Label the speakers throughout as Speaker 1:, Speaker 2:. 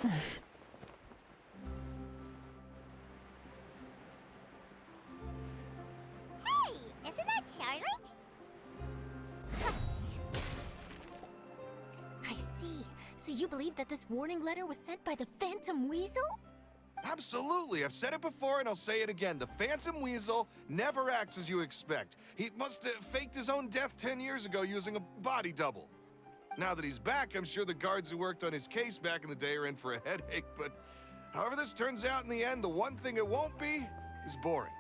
Speaker 1: Hey, isn't that Charlotte?
Speaker 2: I see. So you believe that this warning letter was sent by the Phantom Weasel?
Speaker 3: Absolutely. I've said it before and I'll say it again. The Phantom Weasel never acts as you expect. He must have faked his own death 10 years ago using a body double. Now that he's back, I'm sure the guards who worked on his case back in the day are in for a headache, but however this turns out in the end, the one thing it won't be is boring.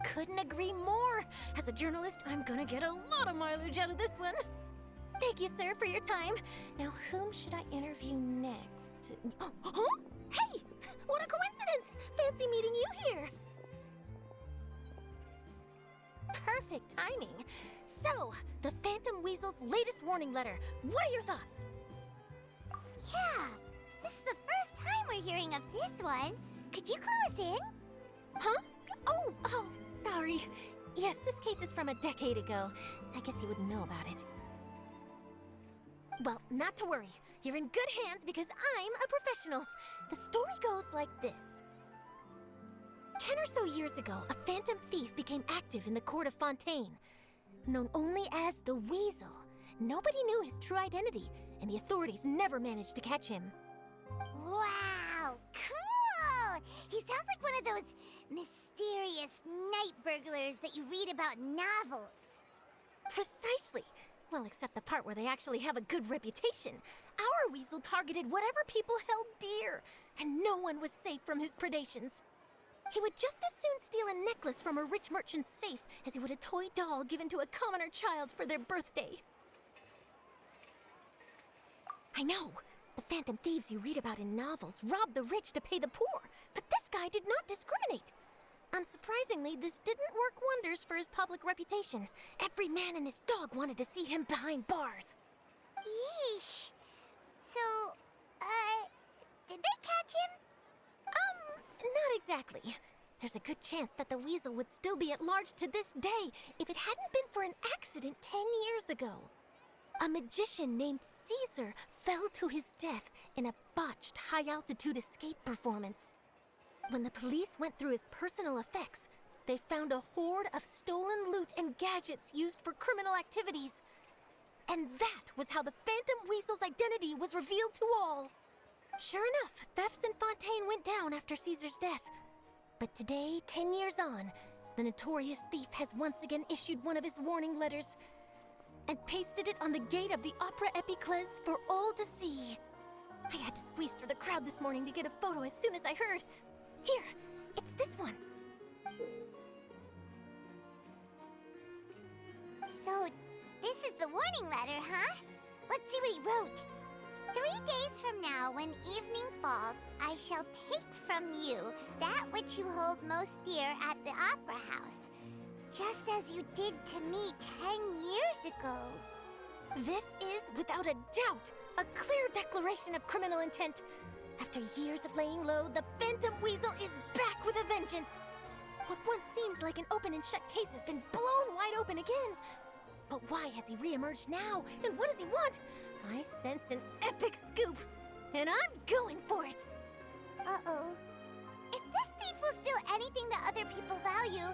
Speaker 2: Couldn't agree more. As a journalist, I'm gonna get a lot of mileage out of this one. Thank you, sir, for your time. Now, whom should I interview next? Huh? Hey! What a coincidence! Fancy meeting you here. Perfect timing. So, the Phantom Weasel's latest warning letter. What are your thoughts?
Speaker 1: Yeah, this is the first time we're hearing of this one. Could you clue us in?
Speaker 2: Huh? Oh, sorry. Yes, this case is from a decade ago. I guess you wouldn't know about it. Well, not to worry. You're in good hands because I'm a professional. The story goes like this. 10 or so years ago, a phantom thief became active in the court of Fontaine. Known only as the Weasel, nobody knew his true identity, and the authorities never managed to catch him.
Speaker 1: Wow, cool! He sounds like one of those mysterious night burglars that you read about in novels.
Speaker 2: Precisely. Well, except the part where they actually have a good reputation. Our Weasel targeted whatever people held dear, and no one was safe from his predations. He would just as soon steal a necklace from a rich merchant's safe as he would a toy doll given to a commoner child for their birthday. I know. The phantom thieves you read about in novels rob the rich to pay the poor, but this guy did not discriminate. Unsurprisingly, this didn't work wonders for his public reputation. Every man and his dog wanted to see him behind bars.
Speaker 1: Yeesh. So, did they catch him?
Speaker 2: Not exactly. There's a good chance that the Weasel would still be at large to this day if it hadn't been for an accident 10 years ago. A magician named Caesar fell to his death in a botched high-altitude escape performance. When the police went through his personal effects, they found a hoard of stolen loot and gadgets used for criminal activities. And that was how the Phantom Weasel's identity was revealed to all. Sure enough, thefts in Fontaine went down after Caesar's death. But today, 10 years on, the notorious thief has once again issued one of his warning letters and pasted it on the gate of the Opera Epiclese for all to see. I had to squeeze through the crowd this morning to get a photo as soon as I heard. Here, it's this one.
Speaker 1: So, this is the warning letter, huh? Let's see what he wrote. 3 days from now, when evening falls, I shall take from you that which you hold most dear at the Opera House, just as you did to me 10 years ago.
Speaker 2: This is, without a doubt, a clear declaration of criminal intent. After years of laying low, the Phantom Weasel is back with a vengeance. What once seemed like an open and shut case has been blown wide open again. But why has he reemerged now, and what does he want? I sense an epic scoop, and I'm going for it.
Speaker 1: Uh-oh. If this thief will steal anything that other people value,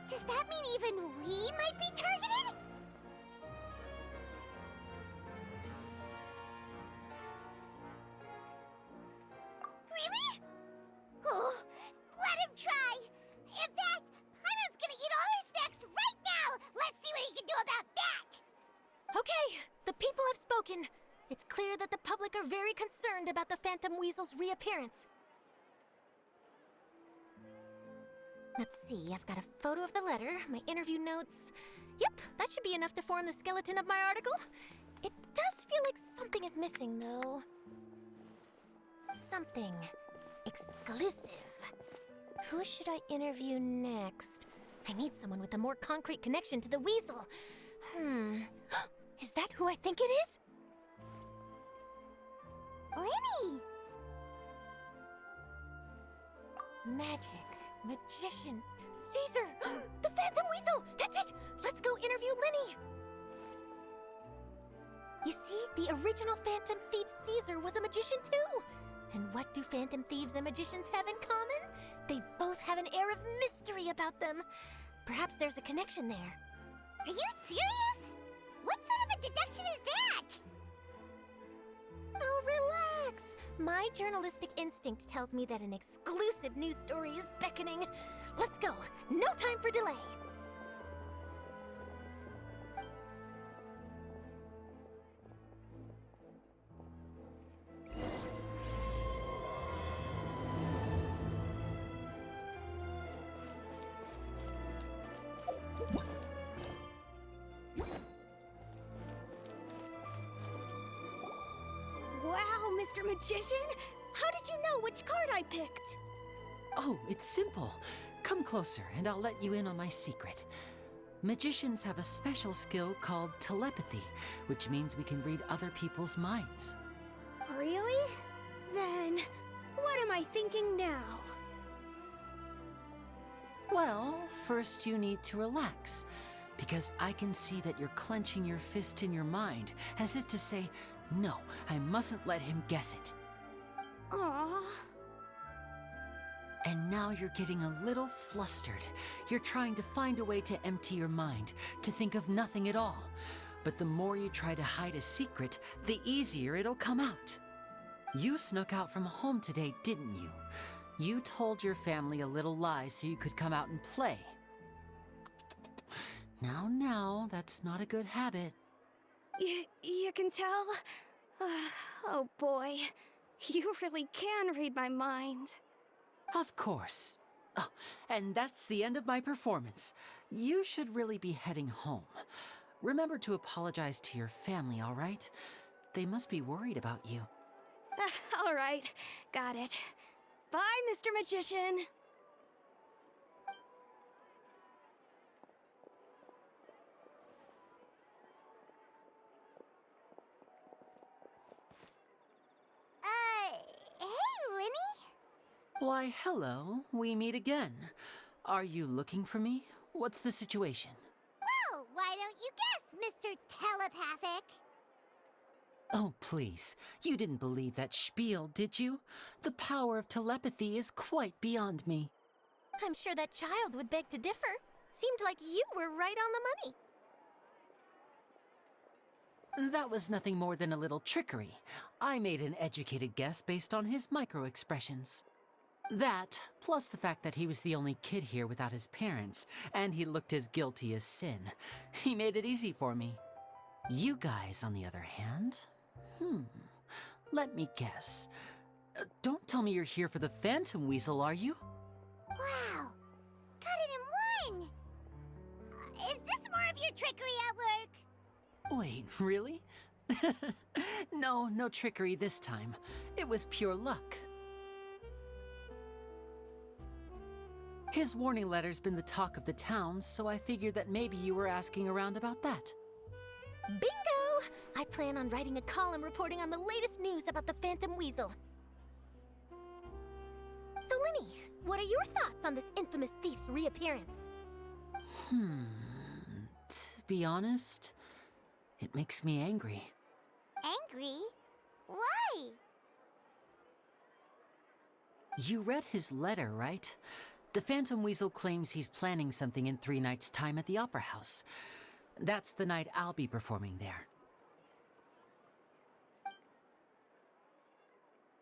Speaker 1: does that mean even we might be targeted? Really? Oh, let him try. In fact, Paimon's gonna eat all our snacks right now. Let's see what he can do about that.
Speaker 2: Okay, the people have spoken. It's clear that the public are very concerned about the Phantom Weasel's reappearance. Let's see, I've got a photo of the letter, my interview notes. Yep, that should be enough to form the skeleton of my article. It does feel like something is missing, though. Something exclusive. Who should I interview next? I need someone with a more concrete connection to the Weasel. Is that who I think it is?
Speaker 1: Lenny!
Speaker 2: Magic, magician, Caesar, the Phantom Weasel! That's it! Let's go interview Lenny! You see, the original Phantom Thief Caesar was a magician too. And what do Phantom Thieves and magicians have in common? They both have an air of mystery about them. Perhaps there's a connection there.
Speaker 1: Are you serious? What sort of a deduction is that?
Speaker 2: Oh, relax. My journalistic instinct tells me that an exclusive news story is beckoning. Let's go. No time for delay.
Speaker 4: Wow, Mr. Magician! How did you know which card I picked?
Speaker 5: Oh, it's simple. Come closer and I'll let you in on my secret. Magicians have a special skill called telepathy, which means we can read other people's minds.
Speaker 4: Really? Then, what am I thinking now?
Speaker 5: Well, first you need to relax, because I can see that you're clenching your fist in your mind, as if to say, no, I mustn't let him guess it.
Speaker 4: Aww.
Speaker 5: And now you're getting a little flustered. You're trying to find a way to empty your mind, to think of nothing at all. But the more you try to hide a secret, the easier it'll come out. You snuck out from home today, didn't you? You told your family a little lie so you could come out and play. Now, that's not a good habit.
Speaker 4: You can tell? Oh boy, you really can read my mind.
Speaker 5: Of course. Oh, and that's the end of my performance. You should really be heading home. Remember to apologize to your family, all right? They must be worried about you.
Speaker 4: All right, got it. Bye, Mr. Magician.
Speaker 1: Hey, Lenny?
Speaker 5: Why, hello. We meet again. Are you looking for me? What's the situation?
Speaker 1: Well, why don't you guess, Mr. Telepathic?
Speaker 5: Oh, please. You didn't believe that spiel, did you? The power of telepathy is quite beyond me.
Speaker 2: I'm sure that child would beg to differ. Seemed like you were right on the money.
Speaker 5: That was nothing more than a little trickery. I made an educated guess based on his micro-expressions. That, plus the fact that he was the only kid here without his parents, and he looked as guilty as sin. He made it easy for me. You guys, on the other hand, let me guess. Don't tell me you're here for the Phantom Weasel, are you?
Speaker 1: Wow, got it in one! Is this more of your trickery at work?
Speaker 5: Wait, really? No trickery this time. It was pure luck. His warning letter's been the talk of the town, so I figured that maybe you were asking around about that.
Speaker 2: Bingo! I plan on writing a column reporting on the latest news about the Phantom Weasel. So, Lenny, what are your thoughts on this infamous thief's reappearance?
Speaker 5: To be honest, it makes me angry.
Speaker 1: Angry? Why?
Speaker 5: You read his letter, right? The Phantom Weasel claims he's planning something in 3 nights' time at the Opera House. That's the night I'll be performing there.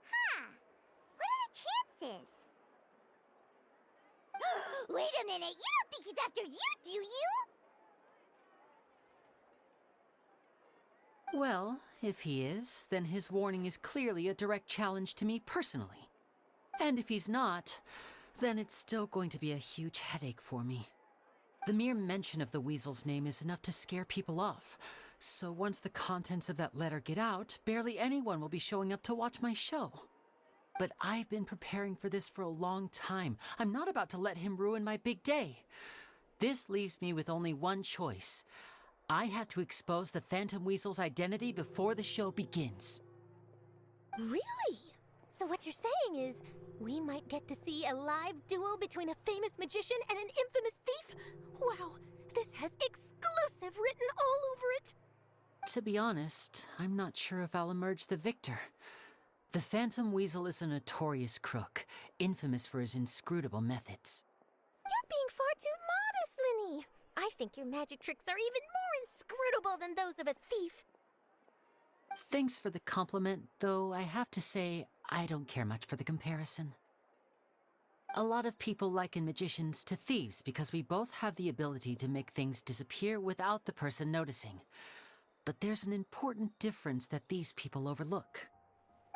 Speaker 1: Huh. What are the chances? Wait a minute, you don't think he's after you, do you?
Speaker 5: Well, if he is, then his warning is clearly a direct challenge to me personally. And if he's not, then it's still going to be a huge headache for me. The mere mention of the Weasel's name is enough to scare people off. So once the contents of that letter get out, barely anyone will be showing up to watch my show. But I've been preparing for this for a long time. I'm not about to let him ruin my big day. This leaves me with only one choice. I have to expose the Phantom Weasel's identity before the show begins.
Speaker 2: Really? So what you're saying is, we might get to see a live duel between a famous magician and an infamous thief? Wow, this has exclusive written all over it.
Speaker 5: To be honest, I'm not sure if I'll emerge the victor. The Phantom Weasel is a notorious crook, infamous for his inscrutable methods.
Speaker 2: You're being far too modest, Linny. I think your magic tricks are even more inscrutable than those of a thief.
Speaker 5: Thanks for the compliment, though I have to say I don't care much for the comparison. A lot of people liken magicians to thieves because we both have the ability to make things disappear without the person noticing. But there's an important difference that these people overlook.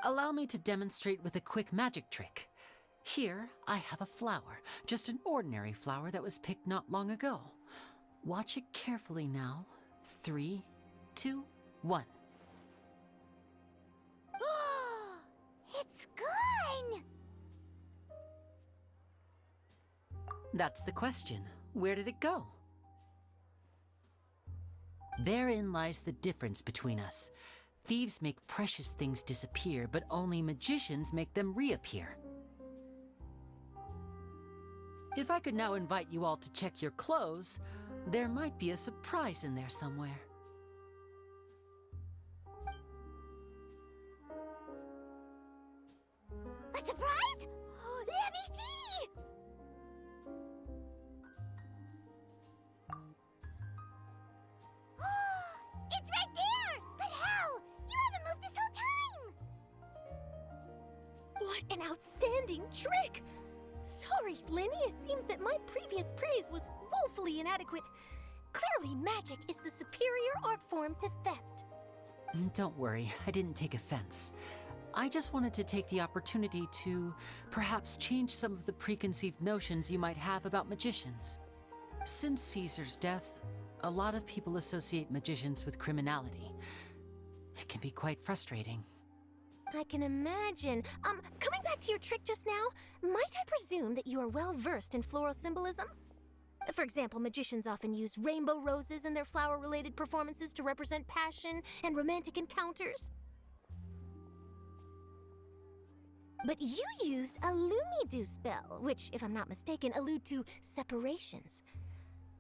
Speaker 5: Allow me to demonstrate with a quick magic trick. Here, I have a flower, just an ordinary flower that was picked not long ago. Watch it carefully now. 3, 2, 1.
Speaker 1: It's gone!
Speaker 5: That's the question. Where did it go? Therein lies the difference between us. Thieves make precious things disappear, but only magicians make them reappear. If I could now invite you all to check your clothes, there might be a surprise in there somewhere.
Speaker 1: A surprise? Let me see! It's right there! But how? You haven't moved this whole time!
Speaker 2: What an outstanding trick! Sorry, Linny, it seems that my previous praise was woefully inadequate. Clearly, magic is the superior art form to theft.
Speaker 5: Don't worry, I didn't take offense. I just wanted to take the opportunity to perhaps change some of the preconceived notions you might have about magicians. Since Caesar's death, a lot of people associate magicians with criminality. It can be quite frustrating.
Speaker 2: I can imagine. Coming back to your trick just now, might I presume that you are well versed in floral symbolism? For example, magicians often use rainbow roses in their flower-related performances to represent passion and romantic encounters. But you used a Lumidu spell, which, if I'm not mistaken, allude to separations.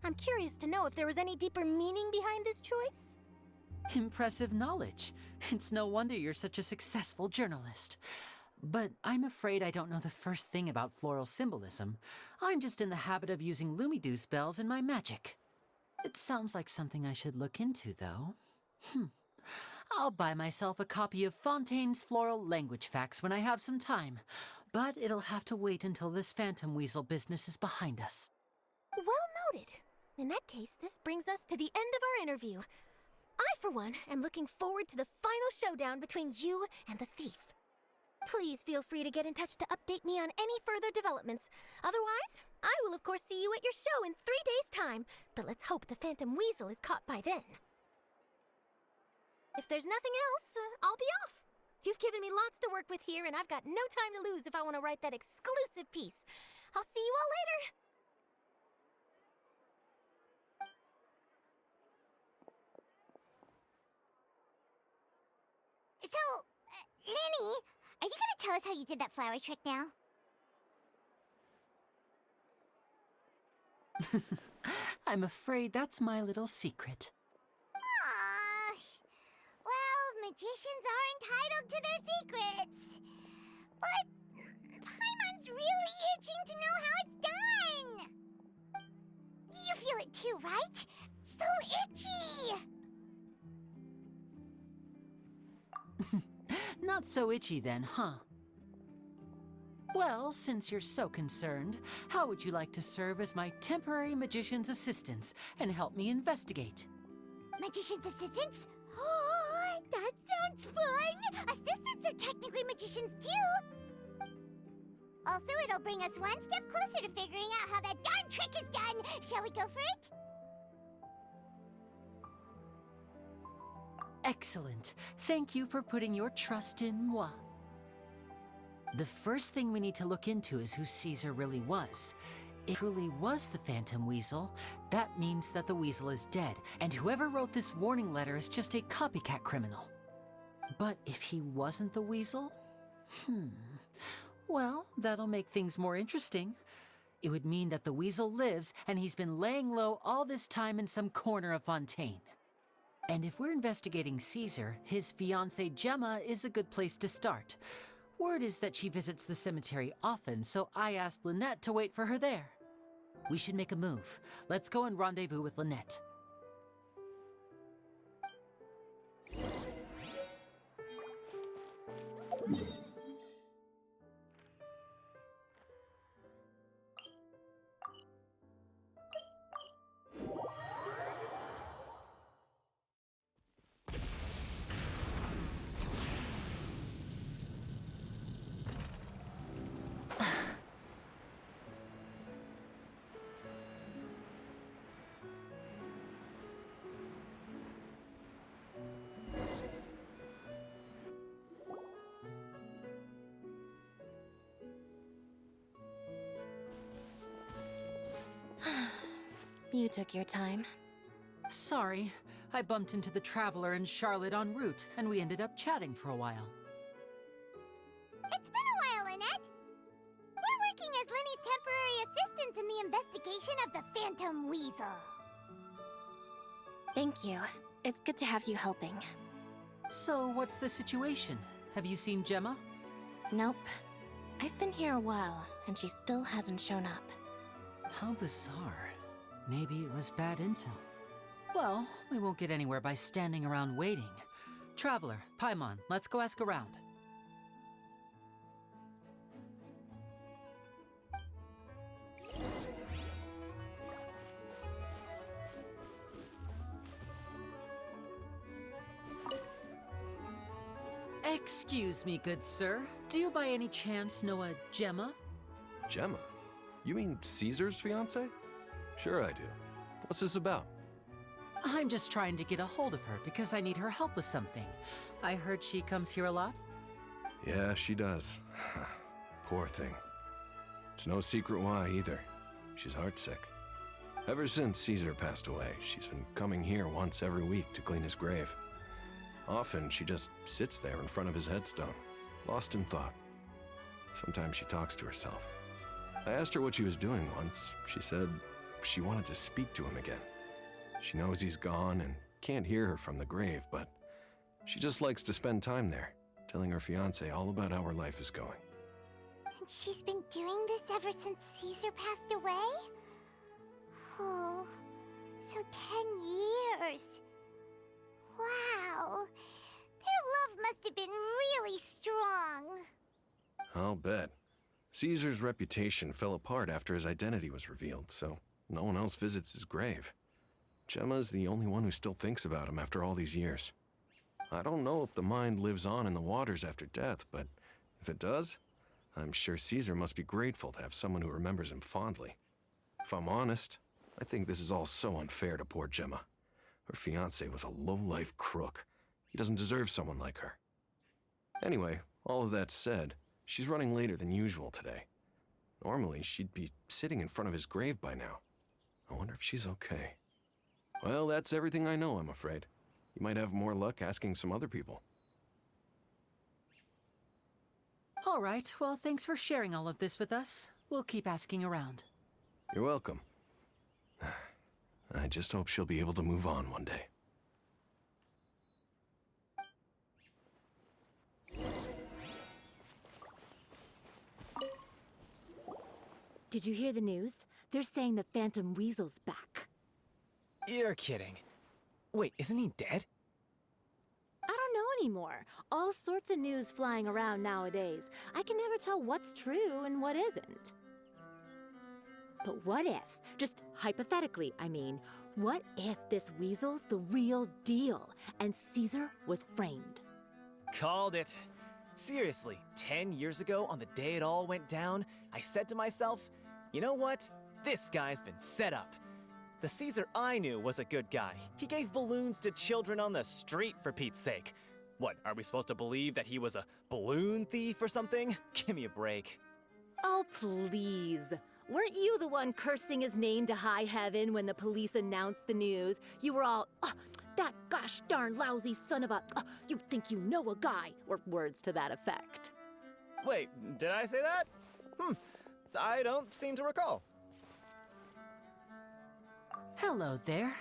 Speaker 2: I'm curious to know if there was any deeper meaning behind this choice?
Speaker 5: Impressive knowledge. It's no wonder you're such a successful journalist. But I'm afraid I don't know the first thing about floral symbolism. I'm just in the habit of using Lumidu spells in my magic. It sounds like something I should look into, though. I'll buy myself a copy of Fontaine's Floral Language Facts when I have some time. But it'll have to wait until this Phantom Weasel business is behind us.
Speaker 2: Well noted. In that case, this brings us to the end of our interview. I, for one, am looking forward to the final showdown between you and the thief. Please feel free to get in touch to update me on any further developments. Otherwise, I will of course see you at your show in 3 days' time, but let's hope the Phantom Weasel is caught by then. If there's nothing else, I'll be off. You've given me lots to work with here, and I've got no time to lose if I want to write that exclusive piece. I'll see you all later.
Speaker 1: So, Lenny, are you gonna tell us how you did that flower trick now?
Speaker 5: I'm afraid that's my little secret.
Speaker 1: Aww. Well, magicians are entitled to their secrets. But Paimon's really itching to know how it's done. You feel it too, right? So itchy!
Speaker 5: Not so itchy then, huh? Well, since you're so concerned, how would you like to serve as my temporary magician's assistants and help me investigate?
Speaker 1: Magician's assistants? Oh, that sounds fun! Assistants are technically magicians too! Also, it'll bring us one step closer to figuring out how that darn trick is done! Shall we go for it?
Speaker 5: Excellent. Thank you for putting your trust in moi. The first thing we need to look into is who Caesar really was. If it truly was the Phantom Weasel, that means that the Weasel is dead, and whoever wrote this warning letter is just a copycat criminal. But if he wasn't the Weasel? Well, that'll make things more interesting. It would mean that the Weasel lives, and he's been laying low all this time in some corner of Fontaine. And if we're investigating Caesar, his fiancée Gemma is a good place to start. Word is that she visits the cemetery often, so I asked Lynette to wait for her there. We should make a move. Let's go and rendezvous with Lynette.
Speaker 2: You took your time.
Speaker 5: Sorry, I bumped into the Traveler and Charlotte en route, and we ended up chatting for a while.
Speaker 1: It's been a while, Lynette. We're working as Lenny's temporary assistants in the investigation of the Phantom Weasel.
Speaker 2: Thank you. It's good to have you helping.
Speaker 5: So, what's the situation? Have you seen Gemma?
Speaker 2: Nope. I've been here a while, and she still hasn't shown up.
Speaker 5: How bizarre. Maybe it was bad intel. Well, we won't get anywhere by standing around waiting. Traveler, Paimon, let's go ask around. Excuse me, good sir. Do you by any chance know a Gemma?
Speaker 6: Gemma? You mean Caesar's fiancée? Sure I do. What's this about?
Speaker 5: I'm just trying to get a hold of her because I need her help with something. I heard she comes here a lot.
Speaker 6: Yeah, she does. Poor thing. It's no secret why either. She's heartsick. Ever since Caesar passed away, she's been coming here once every week to clean his grave. Often she just sits there in front of his headstone, lost in thought. Sometimes she talks to herself. I asked her what she was doing once. She said she wanted to speak to him again. She knows he's gone and can't hear her from the grave, but she just likes to spend time there, telling her fiancé all about how her life is going.
Speaker 1: And she's been doing this ever since Caesar passed away? Oh, so 10 years. Wow. Their love must have been really strong.
Speaker 6: I'll bet. Caesar's reputation fell apart after his identity was revealed, so no one else visits his grave. Gemma's the only one who still thinks about him after all these years. I don't know if the mind lives on in the waters after death, but if it does, I'm sure Caesar must be grateful to have someone who remembers him fondly. If I'm honest, I think this is all so unfair to poor Gemma. Her fiancé was a low-life crook. He doesn't deserve someone like her. Anyway, all of that said, she's running later than usual today. Normally, she'd be sitting in front of his grave by now. I wonder if she's okay. Well, that's everything I know, I'm afraid. You might have more luck asking some other people.
Speaker 5: All right, well, thanks for sharing all of this with us. We'll keep asking around.
Speaker 6: You're welcome. I just hope she'll be able to move on one day.
Speaker 7: Did you hear the news? They're saying the Phantom Weasel's back.
Speaker 8: You're kidding. Wait, isn't he dead?
Speaker 7: I don't know anymore. All sorts of news flying around nowadays. I can never tell what's true and what isn't. But what if, just hypothetically, I mean, what if this weasel's the real deal and Caesar was framed?
Speaker 8: Called it. Seriously, 10 years ago, on the day it all went down, I said to myself, you know what? This guy's been set up. The Caesar I knew was a good guy. He gave balloons to children on the street, for Pete's sake. What, are we supposed to believe that he was a balloon thief or something? Give me a break.
Speaker 7: Oh, please. Weren't you the one cursing his name to high heaven when the police announced the news? You were all, that gosh darn lousy son of a, you think you know a guy, or words to that effect.
Speaker 8: Wait, did I say that? I don't seem to recall.
Speaker 5: Hello there.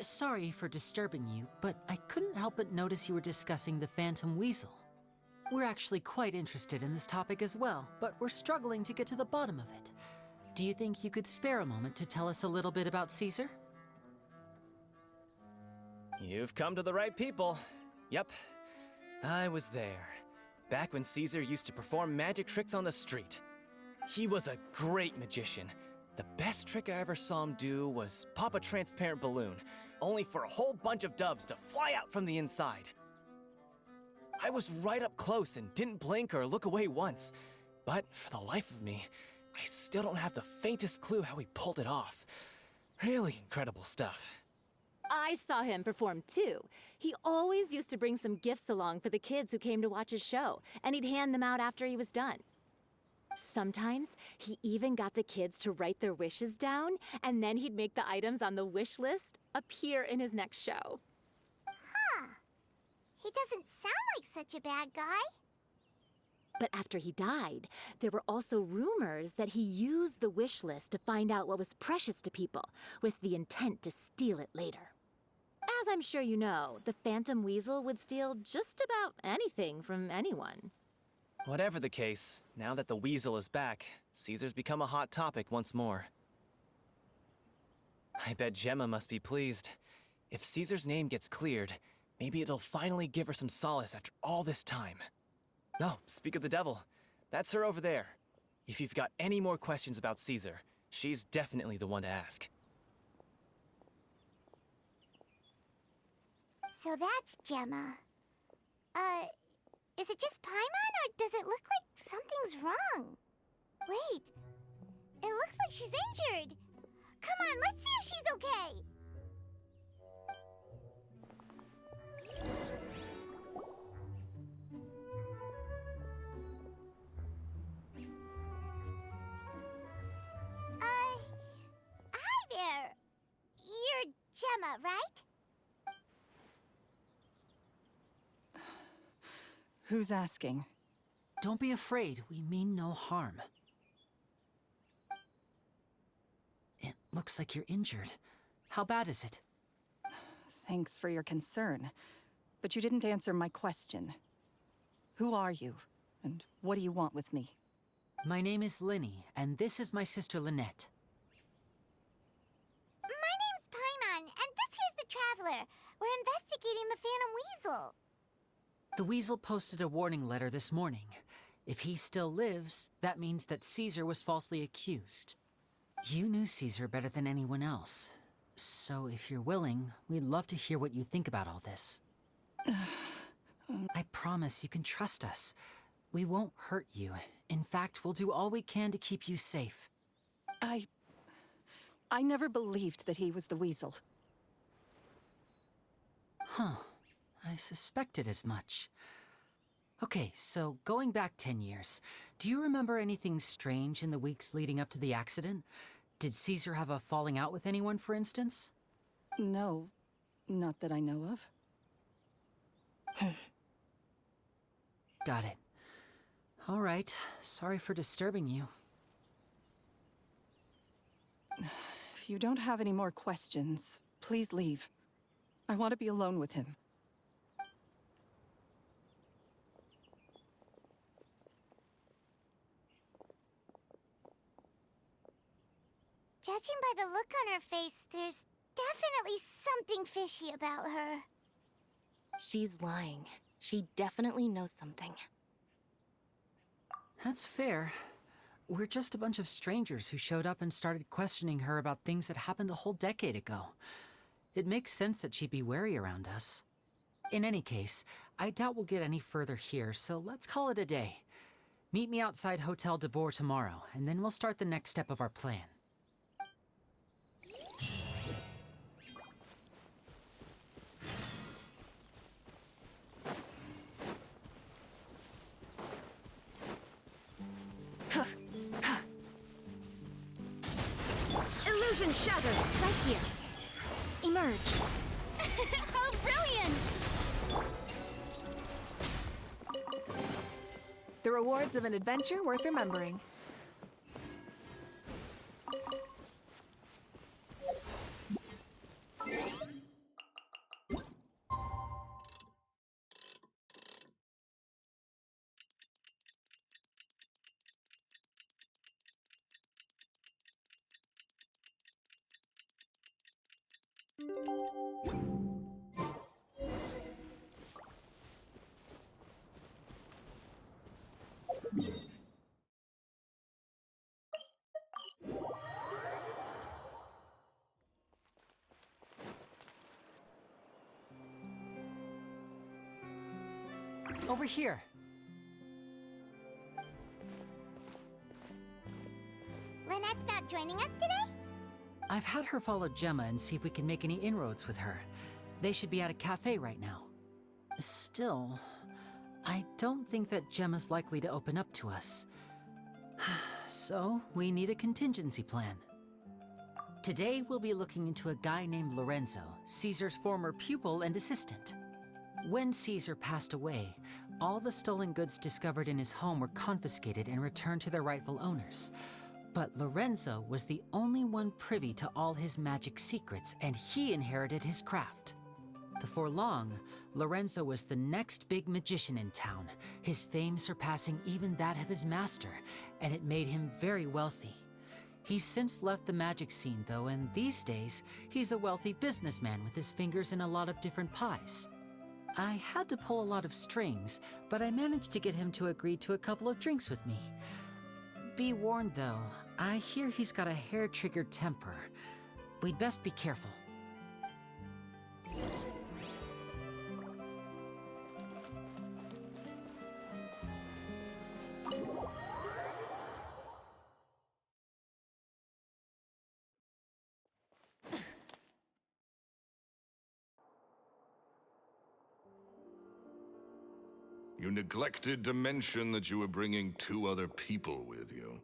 Speaker 5: Sorry for disturbing you, but I couldn't help but notice you were discussing the Phantom Weasel. We're actually quite interested in this topic as well, but we're struggling to get to the bottom of it. Do you think you could spare a moment to tell us a little bit about Caesar?
Speaker 8: You've come to the right people. Yep, I was there. Back when Caesar used to perform magic tricks on the street. He was a great magician. The best trick I ever saw him do was pop a transparent balloon, only for a whole bunch of doves to fly out from the inside. I was right up close and didn't blink or look away once. But for the life of me, I still don't have the faintest clue how he pulled it off. Really incredible stuff.
Speaker 7: I saw him perform too. He always used to bring some gifts along for the kids who came to watch his show, and he'd hand them out after he was done. Sometimes he even got the kids to write their wishes down, and then he'd make the items on the wish list appear in his next show.
Speaker 1: Huh. He doesn't sound like such a bad guy.
Speaker 7: But after he died, there were also rumors that he used the wish list to find out what was precious to people, with the intent to steal it later. As I'm sure you know, the Phantom Weasel would steal just about anything from anyone.
Speaker 8: Whatever the case, now that the Weasel is back, Caesar's become a hot topic once more. I bet Gemma must be pleased. If Caesar's name gets cleared, maybe it'll finally give her some solace after all this time. Oh, speak of the devil. That's her over there. If you've got any more questions about Caesar, she's definitely the one to ask.
Speaker 1: So that's Gemma. Is it just Paimon, or does it look like something's wrong? Wait, it looks like she's injured. Come on, let's see if she's okay. Hi there. You're Gemma, right?
Speaker 9: Who's asking?
Speaker 5: Don't be afraid, we mean no harm. It looks like you're injured. How bad is it?
Speaker 9: Thanks for your concern, but you didn't answer my question. Who are you, and what do you want with me?
Speaker 5: My name is Linny, and this is my sister Lynette.
Speaker 1: My name's Paimon, and this here's the Traveler. We're investigating the Phantom Weasel.
Speaker 5: The Weasel posted a warning letter this morning. If he still lives, that means that Caesar was falsely accused. You knew Caesar better than anyone else. So if you're willing, we'd love to hear what you think about all this. I promise you can trust us. We won't hurt you. In fact, we'll do all we can to keep you safe.
Speaker 9: I never believed that he was the Weasel.
Speaker 5: Huh. I suspected as much. Okay, so going back 10 years, do you remember anything strange in the weeks leading up to the accident? Did Caesar have a falling out with anyone, for instance?
Speaker 9: No, not that I know of.
Speaker 5: Got it. All right, sorry for disturbing you.
Speaker 9: If you don't have any more questions, please leave. I want to be alone with him.
Speaker 1: Judging by the look on her face, there's definitely something fishy about her.
Speaker 2: She's lying. She definitely knows something.
Speaker 5: That's fair. We're just a bunch of strangers who showed up and started questioning her about things that happened a whole decade ago. It makes sense that she'd be wary around us. In any case, I doubt we'll get any further here, so let's call it a day. Meet me outside Hotel de Boer tomorrow, and then we'll start the next step of our plan.
Speaker 4: Illusion shattered!
Speaker 2: Right here. Emerge.
Speaker 4: How brilliant!
Speaker 10: The rewards of an adventure worth remembering.
Speaker 5: over here.
Speaker 1: Lynette's not joining us today?
Speaker 5: I've had her follow Gemma and see if we can make any inroads with her. They should be at a cafe right now. Still, I don't think that Gemma's likely to open up to us. So, we need a contingency plan. Today, we'll be looking into a guy named Lorenzo, Caesar's former pupil and assistant. When Caesar passed away, all the stolen goods discovered in his home were confiscated and returned to their rightful owners. But Lorenzo was the only one privy to all his magic secrets, and he inherited his craft. Before long, Lorenzo was the next big magician in town, his fame surpassing even that of his master, and it made him very wealthy. He's since left the magic scene, though, and these days, he's a wealthy businessman with his fingers in a lot of different pies. I had to pull a lot of strings, but I managed to get him to agree to a couple of drinks with me. Be warned, though, I hear he's got a hair-triggered temper. We'd best be careful.
Speaker 3: You neglected to mention that you were bringing 2 other people with you.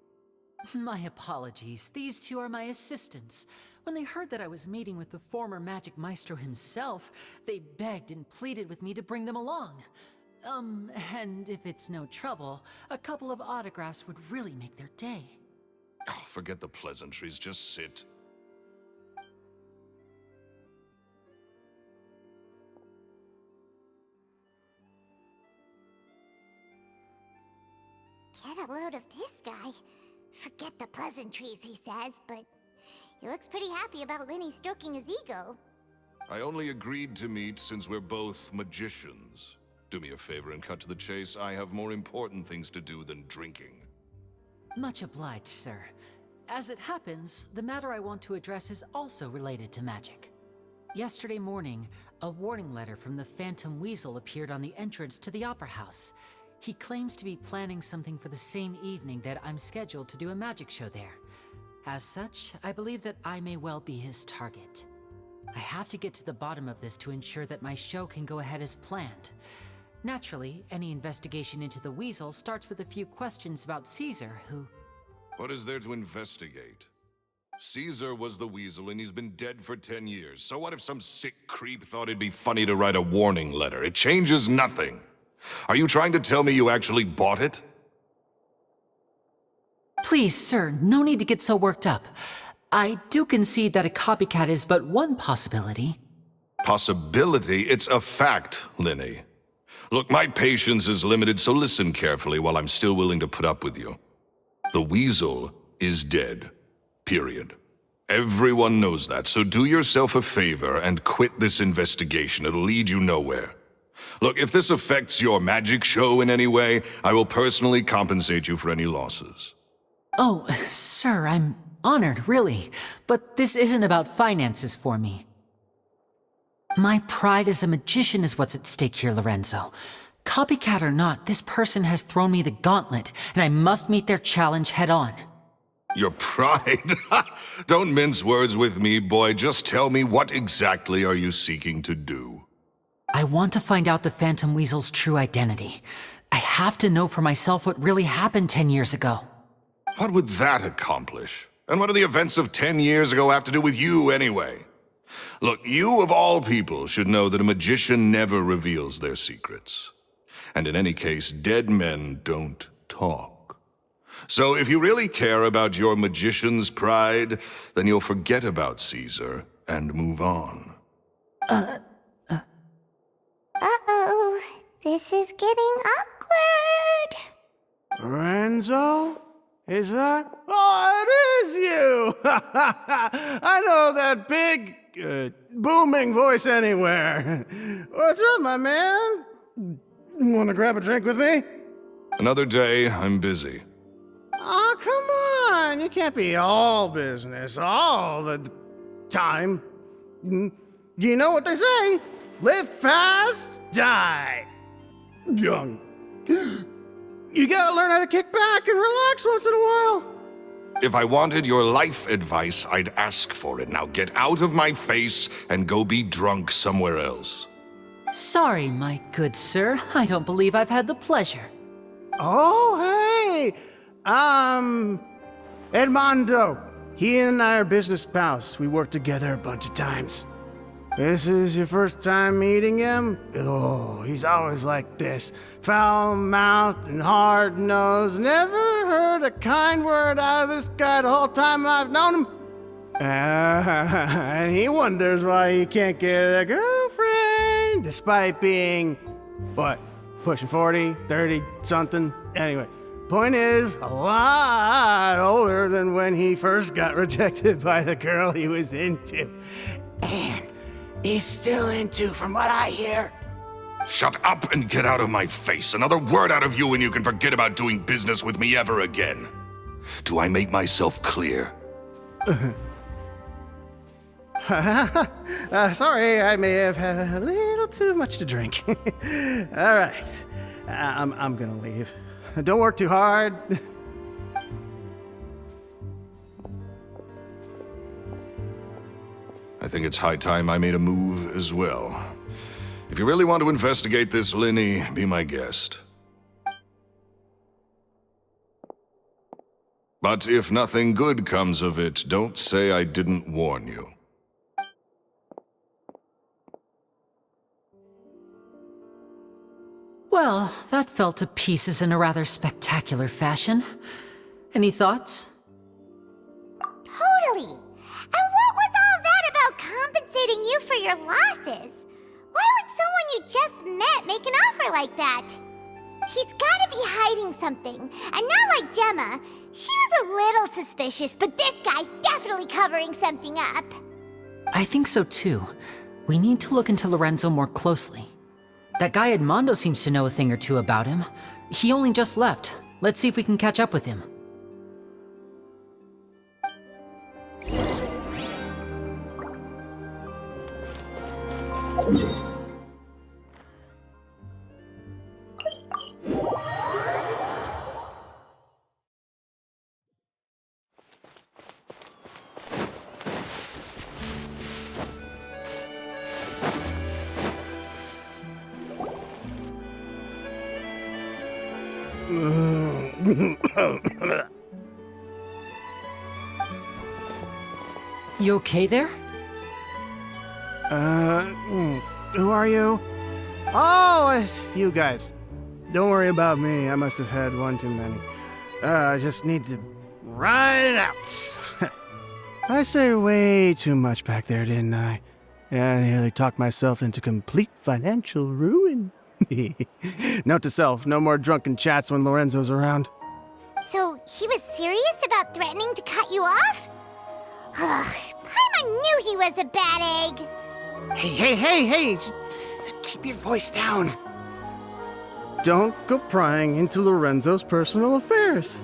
Speaker 5: My apologies. These 2 are my assistants. When they heard that I was meeting with the former magic maestro himself, they begged and pleaded with me to bring them along. And if it's no trouble, a couple of autographs would really make their day.
Speaker 3: Oh, forget the pleasantries, just sit.
Speaker 1: Get a load of this guy. Forget the pleasantries, he says, but he looks pretty happy about Lenny stroking his ego.
Speaker 3: I only agreed to meet since we're both magicians. Do me a favor and cut to the chase. I have more important things to do than drinking.
Speaker 5: Much obliged, sir. As it happens, the matter I want to address is also related to magic. Yesterday morning, a warning letter from the Phantom Weasel appeared on the entrance to the Opera House. He claims to be planning something for the same evening that I'm scheduled to do a magic show there. As such, I believe that I may well be his target. I have to get to the bottom of this to ensure that my show can go ahead as planned. Naturally, any investigation into the Weasel starts with a few questions about Caesar, who...
Speaker 3: What is there to investigate? Caesar was the Weasel and he's been dead for 10 years. So what if some sick creep thought it'd be funny to write a warning letter? It changes nothing. Are you trying to tell me you actually bought it?
Speaker 5: Please, sir, no need to get so worked up. I do concede that a copycat is but one possibility.
Speaker 3: Possibility? It's a fact, Linny. Look, my patience is limited, so listen carefully while I'm still willing to put up with you. The Weasel is dead. Period. Everyone knows that, so do yourself a favor and quit this investigation. It'll lead you nowhere. Look, if this affects your magic show in any way, I will personally compensate you for any losses.
Speaker 5: Oh, sir, I'm honored, really. But this isn't about finances for me. My pride as a magician is what's at stake here, Lorenzo. Copycat or not, this person has thrown me the gauntlet, and I must meet their challenge head-on.
Speaker 3: Your pride? Don't mince words with me, boy. Just tell me, what exactly are you seeking to do?
Speaker 5: I want to find out the Phantom Weasel's true identity. I have to know for myself what really happened 10 years ago.
Speaker 3: What would that accomplish? And what do the events of 10 years ago have to do with you, anyway? Look, you of all people should know that a magician never reveals their secrets. And in any case, dead men don't talk. So if you really care about your magician's pride, then you'll forget about Caesar and move on.
Speaker 1: Uh-oh. This is getting awkward.
Speaker 11: Lorenzo? Is that? Oh, it is you! I know that big, booming voice anywhere. What's up, my man? Want to grab a drink with me?
Speaker 3: Another day, I'm busy.
Speaker 11: Oh, come on. You can't be all business all the time. You know what they say? Live fast, die. young. You gotta learn how to kick back and relax once in a while.
Speaker 3: If I wanted your life advice, I'd ask for it. Now get out of my face and go be drunk somewhere else.
Speaker 5: Sorry, my good sir. I don't believe I've had the pleasure.
Speaker 11: Oh, hey! Edmondo. He and I are business pals. We worked together a bunch of times. This is your first time meeting him? Oh, he's always like this. Foul-mouthed and hard-nosed. Never heard a kind word out of this guy the whole time I've known him. And he wonders why he can't get a girlfriend, despite being, what, pushing 40, 30, something? Anyway, point is, a lot older than when he first got rejected by the girl he was into. And he's still into, from what I hear.
Speaker 3: Shut up and get out of my face. Another word out of you and you can forget about doing business with me ever again. Do I make myself clear?
Speaker 11: Sorry, I may have had a little too much to drink. All right, I'm gonna leave. Don't work too hard.
Speaker 3: I think it's high time I made a move as well. If you really want to investigate this, Lenny, be my guest. But if nothing good comes of it, don't say I didn't warn you.
Speaker 5: Well, that fell to pieces in a rather spectacular fashion. Any thoughts?
Speaker 1: Totally. And what was all that about compensating you for your losses? Why would someone you just met make an offer like that? He's gotta be hiding something. And not like Gemma. She was a little suspicious, but this guy's definitely covering something up.
Speaker 5: I think so too. We need to look into Lorenzo more closely. That guy Edmondo seems to know a thing or two about him. He only just left. Let's see if we can catch up with him. You okay there?
Speaker 11: Who are you? Oh, it's you guys. Don't worry about me. I must have had one too many. I just need to ride it out. I said way too much back there, didn't I? I nearly talked myself into complete financial ruin. Note to self, no more drunken chats when Lorenzo's around.
Speaker 1: So, he was serious about threatening to cut you off? Ugh, Paimon knew he was a bad egg!
Speaker 11: Hey! Just keep your voice down. Don't go prying into Lorenzo's personal affairs.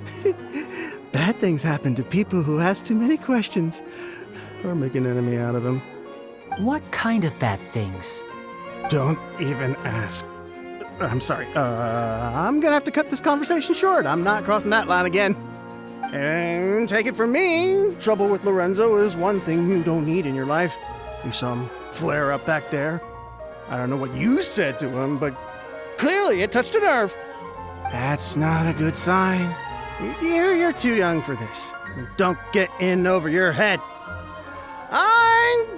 Speaker 11: Bad things happen to people who ask too many questions, or make an enemy out of them.
Speaker 5: What kind of bad things?
Speaker 11: Don't even ask. I'm sorry. I'm gonna have to cut this conversation short. I'm not crossing that line again. And take it from me, trouble with Lorenzo is one thing you don't need in your life. You some flare up back there. I don't know what you said to him, but clearly it touched a nerve. That's not a good sign. You're too young for this. Don't get in over your head. I'm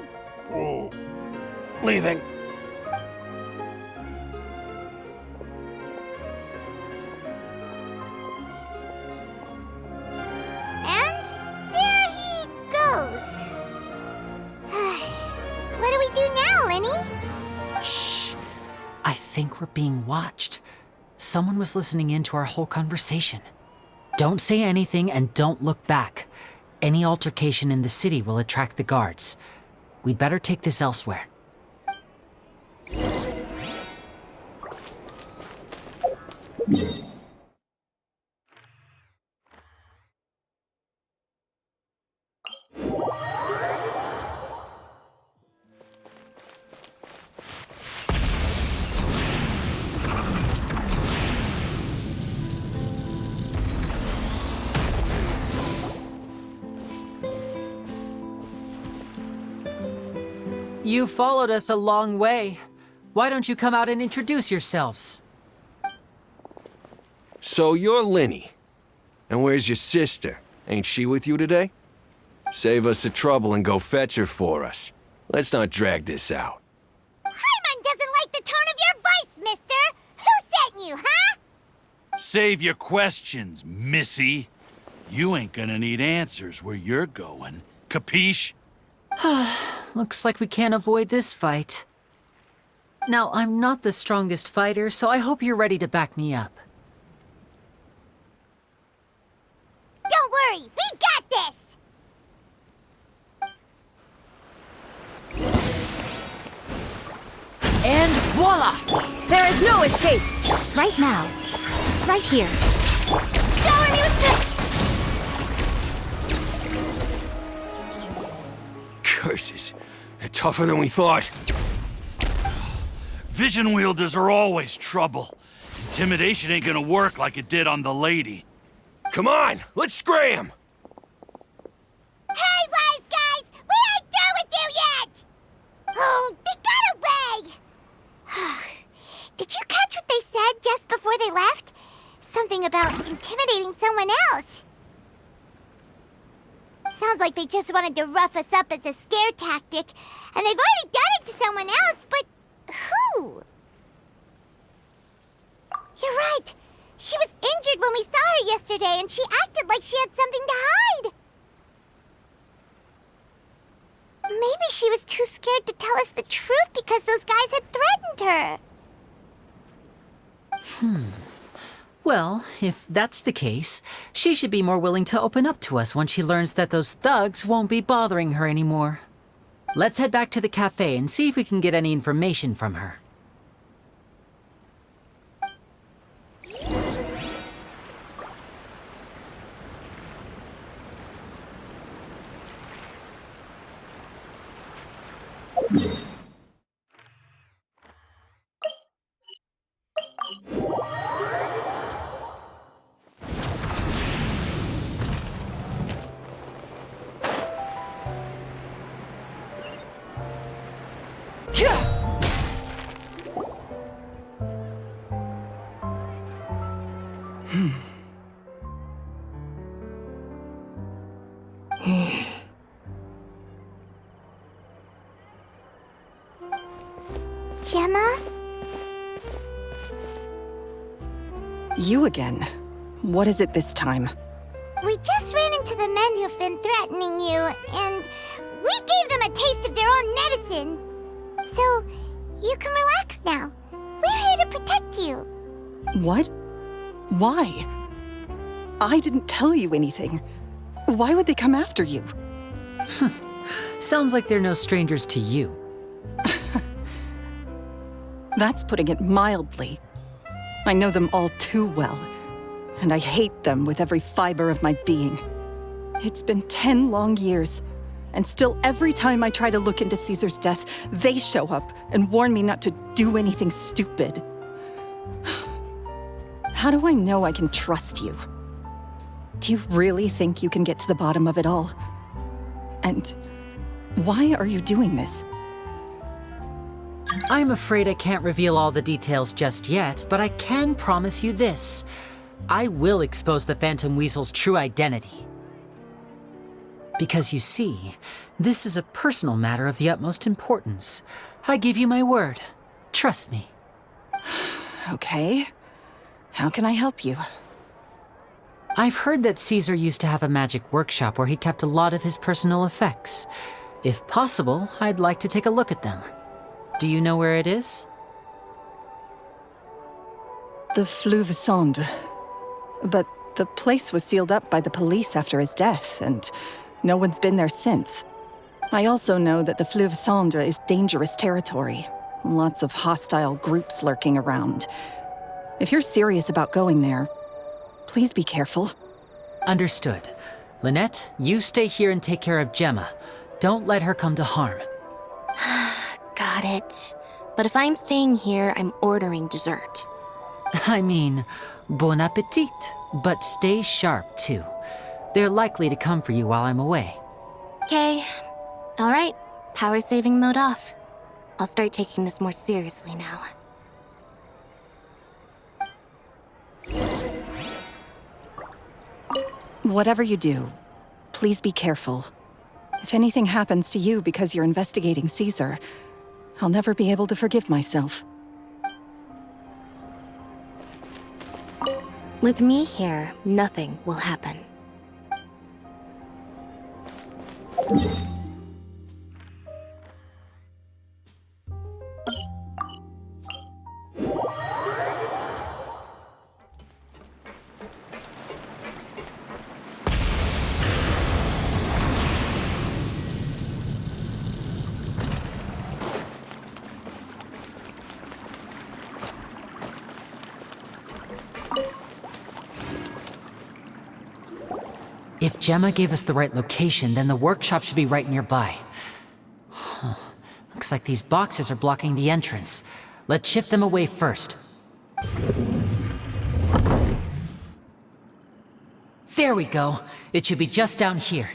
Speaker 11: leaving.
Speaker 1: And there he goes. What do we do now, Lenny?
Speaker 5: Shh! I think we're being watched. Someone was listening in to our whole conversation. Don't say anything and don't look back. Any altercation in the city will attract the guards. We'd better take this elsewhere. You followed us a long way. Why don't you come out and introduce yourselves?
Speaker 6: So you're Linny. And where's your sister? Ain't she with you today? Save us the trouble and go fetch her for us. Let's not drag this out.
Speaker 1: Paimon doesn't like the tone of your voice, mister! Who sent you, huh?
Speaker 12: Save your questions, missy. You ain't gonna need answers where you're going. Capiche?
Speaker 5: Looks like we can't avoid this fight. Now, I'm not the strongest fighter, so I hope you're ready to back me up.
Speaker 1: Don't worry, we got this!
Speaker 5: And voila!
Speaker 2: There is no escape! Right now. Right here.
Speaker 1: Shower me with
Speaker 6: Curses. They're tougher than we thought.
Speaker 12: Vision wielders are always trouble. Intimidation ain't gonna work like it did on the lady.
Speaker 6: Come on, let's scram!
Speaker 1: Hurry, wise guys! We ain't through with you yet! Oh, they got away! Did you catch what they said just before they left? Something about intimidating someone else. Sounds like they just wanted to rough us up as a scare tactic, and they've already done it to someone else, but who? You're right. She was injured when we saw her yesterday, and she acted like she had something to hide. Maybe she was too scared to tell us the truth because those guys had threatened her.
Speaker 5: Well, if that's the case, she should be more willing to open up to us once she learns that those thugs won't be bothering her anymore. Let's head back to the cafe and see if we can get any information from her.
Speaker 1: Gemma?
Speaker 9: You again. What is it this time?
Speaker 1: We just ran into the men who've been threatening you, and we gave them a taste of their own medicine. So, you can relax now. We're here to protect you.
Speaker 9: What? Why? I didn't tell you anything. Why would they come after you?
Speaker 5: Sounds like they're no strangers to you.
Speaker 9: That's putting it mildly. I know them all too well, and I hate them with every fiber of my being. It's been 10 long years, and still every time I try to look into Caesar's death, they show up and warn me not to do anything stupid. How do I know I can trust you? Do you really think you can get to the bottom of it all? And why are you doing this?
Speaker 5: I'm afraid I can't reveal all the details just yet, but I can promise you this. I will expose the Phantom Weasel's true identity. Because you see, this is a personal matter of the utmost importance. I give you my word. Trust me.
Speaker 9: Okay. How can I help you?
Speaker 5: I've heard that Caesar used to have a magic workshop where he kept a lot of his personal effects. If possible, I'd like to take a look at them. Do you know where it is?
Speaker 9: The Fleuve Sonde. But the place was sealed up by the police after his death, and no one's been there since. I also know that the Fleuve Sonde is dangerous territory. Lots of hostile groups lurking around. If you're serious about going there, please be careful.
Speaker 5: Understood. Lynette, you stay here and take care of Gemma. Don't let her come to harm.
Speaker 2: Got it. But if I'm staying here, I'm ordering dessert.
Speaker 5: I mean, bon appetit, but stay sharp too. They're likely to come for you while I'm away.
Speaker 2: Okay. All right. Power saving mode off. I'll start taking this more seriously now.
Speaker 9: Whatever you do, please be careful. If anything happens to you because you're investigating Caesar, I'll never be able to forgive myself.
Speaker 2: With me here, nothing will happen.
Speaker 5: If Gemma gave us the right location, then the workshop should be right nearby. Huh. Looks like these boxes are blocking the entrance. Let's shift them away first. There we go. It should be just down here.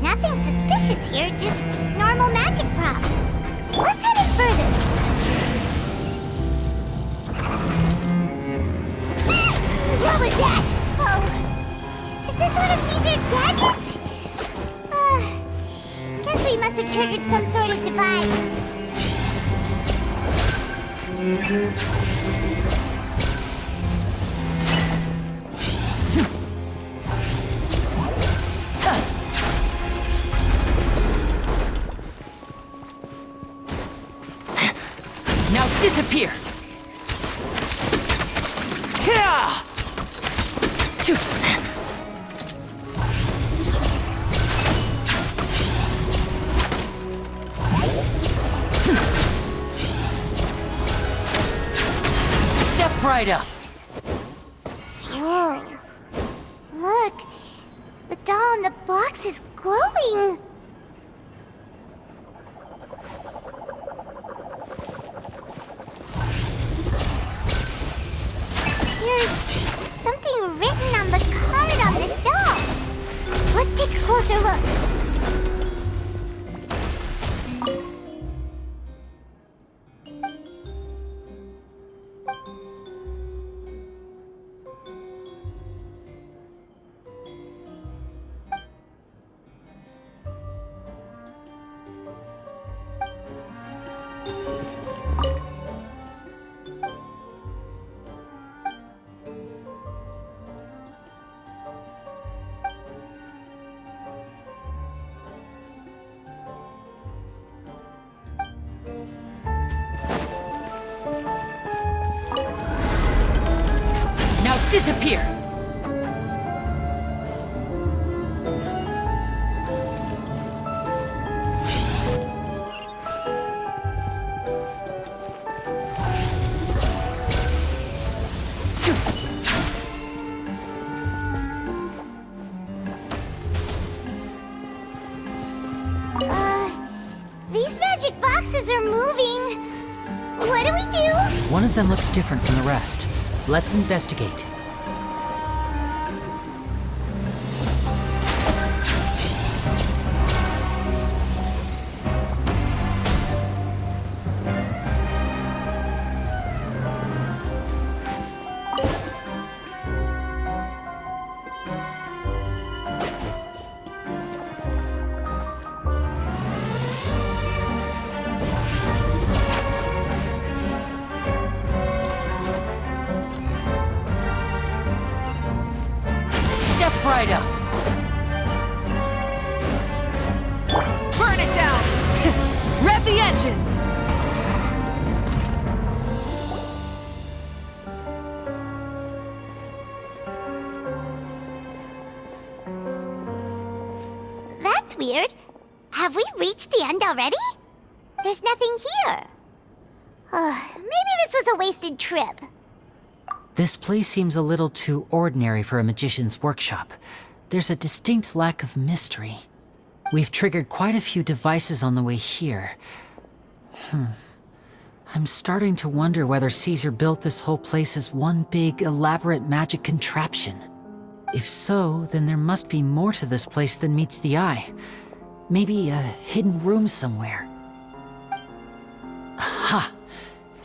Speaker 1: Nothing suspicious here, just normal magic props. Let's head in further. What was that? Oh, is this one of Caesar's gadgets? Guess we must have triggered some sort of device.
Speaker 5: Disappear! Yeah! Step right up!
Speaker 1: Whoa. Look! The doll in the box is glowing! Something written on the card on this doll. Let's take a closer look.
Speaker 5: Disappear!
Speaker 1: These magic boxes are moving. What do we do?
Speaker 5: One of them looks different from the rest. Let's investigate. Right up.
Speaker 10: Burn it down! Rev the engines!
Speaker 1: That's weird. Have we reached the end already? There's nothing here. Maybe this was a wasted trip.
Speaker 5: This place seems a little too ordinary for a magician's workshop. There's a distinct lack of mystery. We've triggered quite a few devices on the way here. I'm starting to wonder whether Caesar built this whole place as one big, elaborate magic contraption. If so, then there must be more to this place than meets the eye. Maybe a hidden room somewhere. Aha!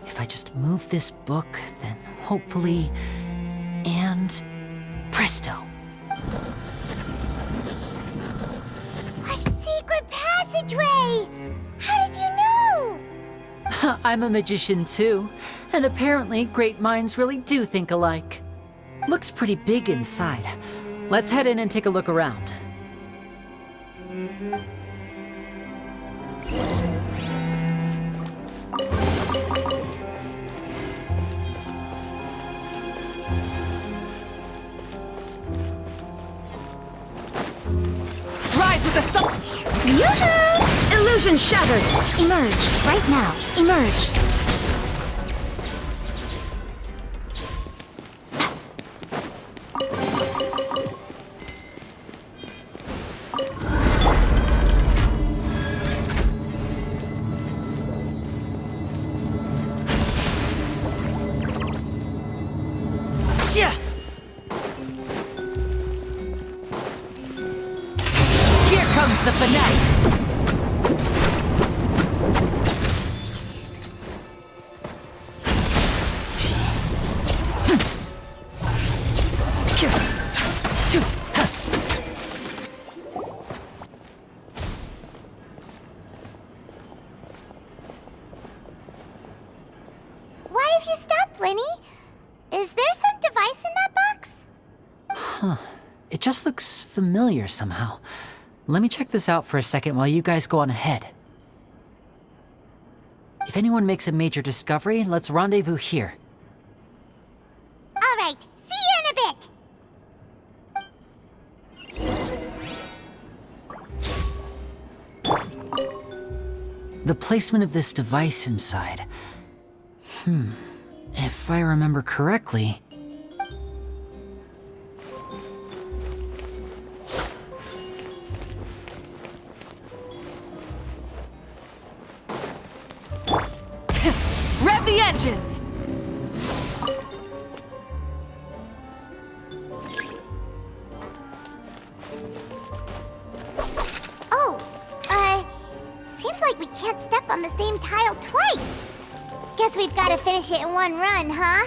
Speaker 5: If I just move this book, then hopefully... and... presto!
Speaker 1: A secret passageway! How did you know?
Speaker 5: I'm a magician too, and apparently great minds really do think alike. Looks pretty big inside. Let's head in and take a look around.
Speaker 10: Rise with the sun!
Speaker 2: Yoo-hoo! Illusion shattered! Emerge, right now. Emerge.
Speaker 5: Here comes the finale!
Speaker 1: Why have you stopped, Lenny? Is there some device in that box?
Speaker 5: Huh. It just looks familiar somehow. Let me check this out for a second while you guys go on ahead. If anyone makes a major discovery, let's rendezvous here.
Speaker 1: All right, see you in a bit.
Speaker 5: The placement of this device inside. If I remember correctly...
Speaker 10: Rev the engines!
Speaker 1: Oh, seems like we can't step on the same tile twice. Guess we've got to finish it in one run, huh?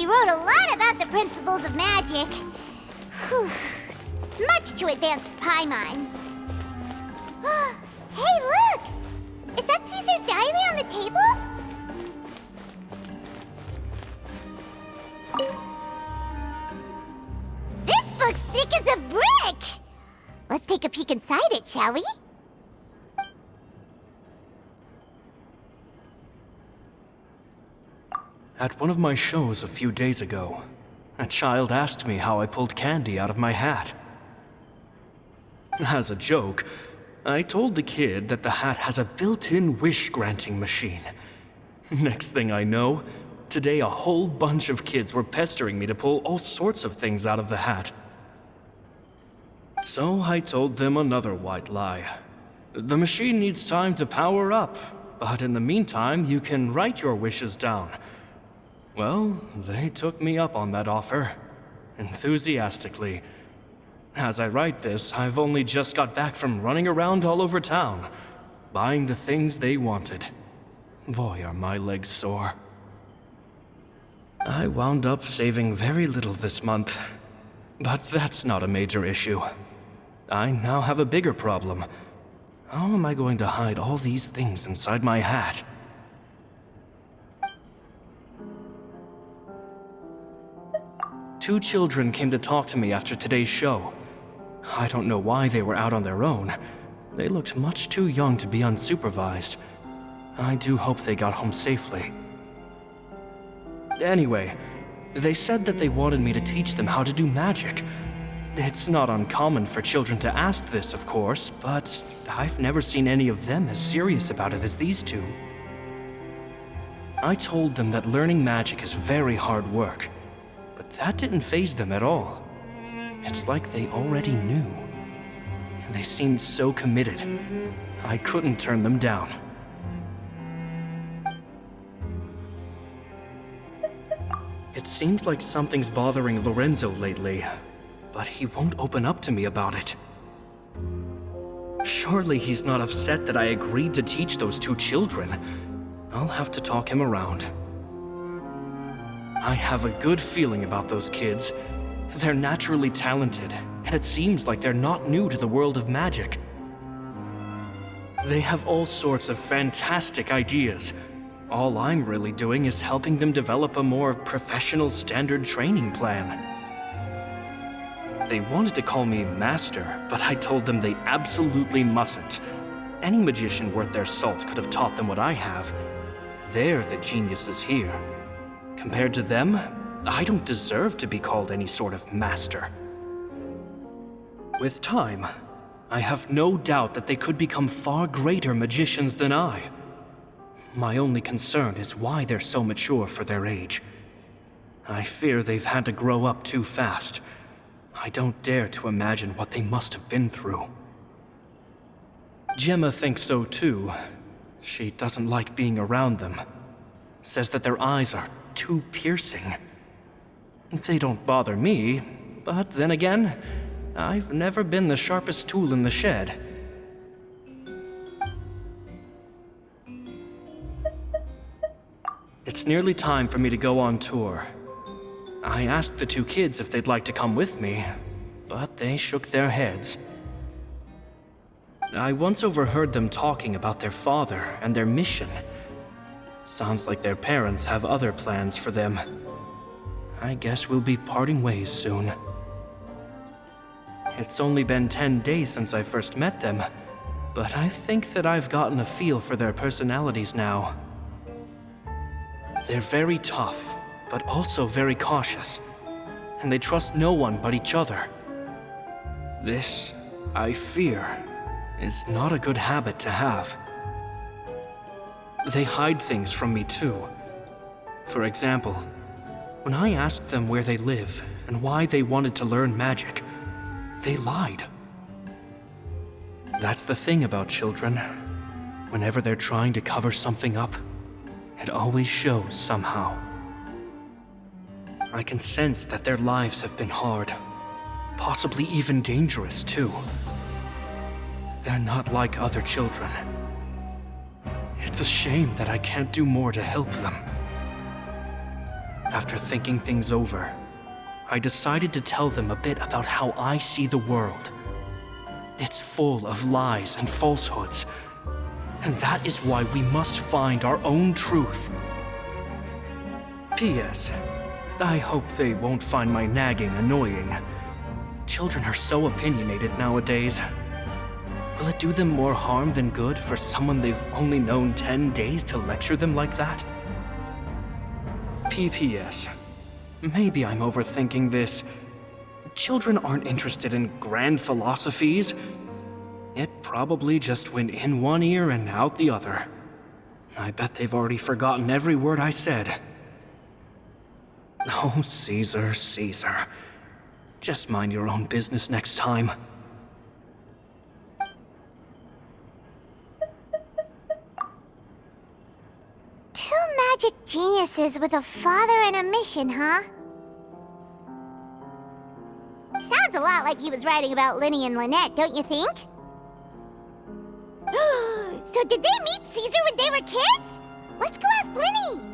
Speaker 1: he wrote a lot about the principles of magic. Whew. Much too advanced for Paimon. Hey, look! Is that Caesar's diary on the table? This book's thick as a brick! Let's take a peek inside it, shall we?
Speaker 13: At one of my shows a few days ago, a child asked me how I pulled candy out of my hat. As a joke, I told the kid that the hat has a built-in wish-granting machine. Next thing I know, today a whole bunch of kids were pestering me to pull all sorts of things out of the hat. So I told them another white lie. The machine needs time to power up, but in the meantime, you can write your wishes down. Well, they took me up on that offer, enthusiastically. As I write this, I've only just got back from running around all over town, buying the things they wanted. Boy, are my legs sore. I wound up saving very little this month, but that's not a major issue. I now have a bigger problem. How am I going to hide all these things inside my hat? Two children came to talk to me after today's show. I don't know why they were out on their own. They looked much too young to be unsupervised. I do hope they got home safely. Anyway, they said that they wanted me to teach them how to do magic. It's not uncommon for children to ask this, of course, but I've never seen any of them as serious about it as these two. I told them that learning magic is very hard work, but that didn't faze them at all. It's like they already knew. They seemed so committed. I couldn't turn them down. It seems like something's bothering Lorenzo lately, but he won't open up to me about it. Surely he's not upset that I agreed to teach those two children. I'll have to talk him around. I have a good feeling about those kids. They're naturally talented, and it seems like they're not new to the world of magic. They have all sorts of fantastic ideas. All I'm really doing is helping them develop a more professional standard training plan. They wanted to call me Master, but I told them they absolutely mustn't. Any magician worth their salt could have taught them what I have. They're the geniuses here. Compared to them, I don't deserve to be called any sort of master. With time, I have no doubt that they could become far greater magicians than I. My only concern is why they're so mature for their age. I fear they've had to grow up too fast. I don't dare to imagine what they must have been through. Gemma thinks so too. She doesn't like being around them. Says that their eyes are too piercing. They don't bother me, but then again, I've never been the sharpest tool in the shed. It's nearly time for me to go on tour. I asked the two kids if they'd like to come with me, but they shook their heads. I once overheard them talking about their father and their mission. Sounds like their parents have other plans for them. I guess we'll be parting ways soon. It's only been 10 days since I first met them, but I think that I've gotten a feel for their personalities now. They're very tough, but also very cautious, and they trust no one but each other. This, I fear, is not a good habit to have. They hide things from me too. For example, when I asked them where they live and why they wanted to learn magic, they lied. That's the thing about children. Whenever they're trying to cover something up, it always shows somehow. I can sense that their lives have been hard, possibly even dangerous too. They're not like other children. It's a shame that I can't do more to help them. After thinking things over, I decided to tell them a bit about how I see the world. It's full of lies and falsehoods, and that is why we must find our own truth. P.S. I hope they won't find my nagging annoying. Children are so opinionated nowadays. Will it do them more harm than good for someone they've only known 10 days to lecture them like that? P.P.S. Maybe I'm overthinking this. Children aren't interested in grand philosophies. It probably just went in one ear and out the other. I bet they've already forgotten every word I said. Oh, Caesar, Caesar. Just mind your own business next time.
Speaker 1: Two magic geniuses with a father and a mission, huh? Sounds a lot like he was writing about Linny and Lynette, don't you think? So did they meet Caesar when they were kids? Let's go ask Linny!